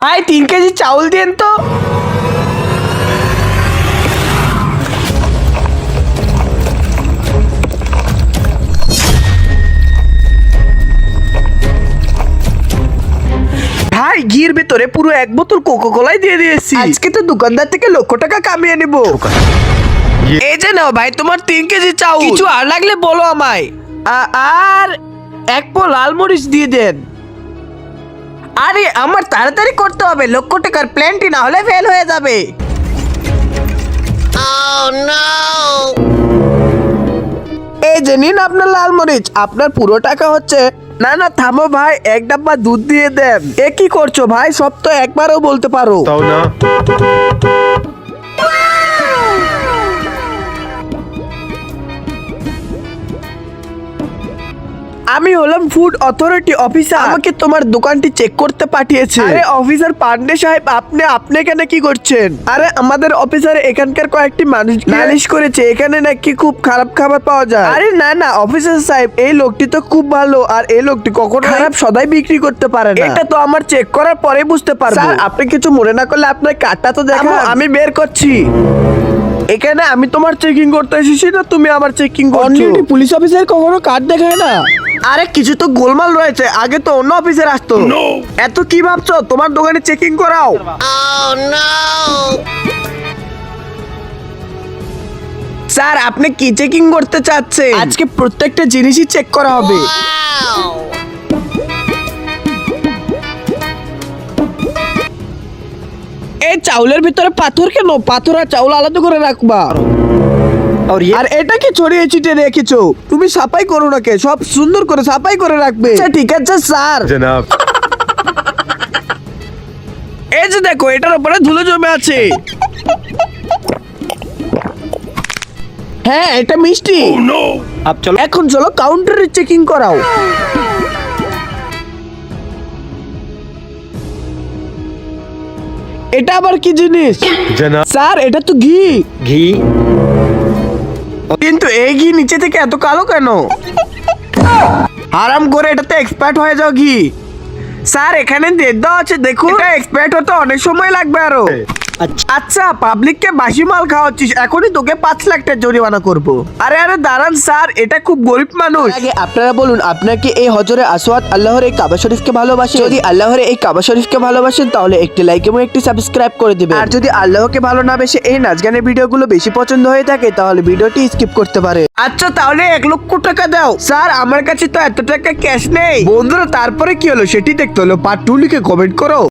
ভাই 3 কেজি চাউল দেন তো। ভাই ঘির ভিতরে পুরো 1 বোতল কোকো কোলাই দিয়ে দিয়েছি। আজকে তো দোকানদার থেকে লক্ষ টাকা কামিয়ে নিব। এই যে নাও ভাই তোমার 3 কেজি চাউল। কিছু আর লাগলে বলো আমায়। আর 1 পো লাল মরিচ দিয়ে দেন। আরে আমার তাড়াতাড়ি করতে হবে, লক্ষ টাকার প্ল্যানটি না হলে ফেল হয়ে যাবে। এই যে নিন আপনার লাল মরিচ, আপনার পুরো টাকা হচ্ছে। না না থামো ভাই, 1 ডাব্বা দুধ দিয়ে দেন। এ কি করছো ভাই, সব তো একবারও বলতে পারো। তাও না। আমি হলাম ফুড অথরিটি অফিসার, আমাকে তোমার দোকানটি চেক করতে পাঠিয়েছে। আরে অফিসার পান্ডে সাহেব, আপনি এখানে কি করছেন? আরে আমাদের অফিসার এখানকার কয়েকটি মানুষ নালিশ করেছে এখানে নাকি খুব খারাপ খাবার পাওয়া যায়। আরে না না অফিসার সাহেব, এই লোকটি তো খুব ভালো, আর এই লোকটি কখনো খারাপ সদাই বিক্রি করতে পারে না। এটা তো আমার চেক করার পরে বুঝতে পারবো। স্যার আপনি কিছু মনে না করলে আপনার কার্ডটা তো দেখান, আমি বের করছি। এখানে আমি তোমার চেকিং করতে এসেছি না তুমি আমার চেকিং করছো। পুলিশ অফিসার কখনো কার্ড দেখায় না। আরে কিছু তো গোলমাল রয়েছে, আগে তো অন্য অফিসার আসতো। এত কি ভাবছো, তোমার দোকানে চেকিং করাও। স্যার আপনি কি চেকিং করতে চাচ্ছেন? আজকে প্রত্যেকটা জিনিসই চেক করা হবে। এই চাউলের ভিতরে পাথর কেন? পাথর আর চাউল আলাদা করে রাখবা। আর এটা কি ছড়িয়ে ছিটিয়ে রেখেছো? তুমি সাফাই করো না কে? সব সুন্দর করে সাফাই করে রাখবে। আচ্ছা ঠিক আছে স্যার। জনাব এই যে দেখো, এটার উপরে ধুলো জমে আছে। হ্যাঁ এটা মিষ্টি। এখন চলো কাউন্টারে চেকিং করাও। এটা আবার কি জিনিস? জনাব স্যার এটা তো ঘি। ঘি। কিন্তু এই ঘি নিচে থেকে এত কালো কেন? আরাম করে এটাতে এক্সপায়ার্ট হয়ে যাও ঘি। স্যার এখানে ডেট দেওয়া আছে দেখুন, এটা এক্সপায়ার্ট হতে অনেক সময় লাগবে আরো। আচ্ছা পাবলিককে বাসি মাল খাওয়াচ্ছিস, এখনই তোকে 5 লাখ টাকা জরিমানা করব। আরে আরে দাঁড়ান স্যার, এটা খুব গরিব মানুষ। আগে আপনারা বলুন, আপনার কি এই হজরে আসওয়াদ আল্লাহর এই কাবা শরীফকে ভালোবাসেন? যদি আল্লাহর এই কাবা শরীফকে ভালোবাসেন তাহলে একটি লাইক এবং একটি সাবস্ক্রাইব করে দিবেন। আর যদি আল্লাহকে ভালো না বেশে এই নাচ গানের ভিডিওগুলো বেশি পছন্দ হয়ে থাকে তাহলে ভিডিওটি স্কিপ করতে পারে। আচ্ছা তাহলে 1 লক্ষ টাকা দাও। স্যার আমার কাছে তো এত টাকা ক্যাশ নেই। বন্ধুরা তারপরে কি হলো সেটি দেখতে হলো পার্ট 2 লিখে কমেন্ট করো।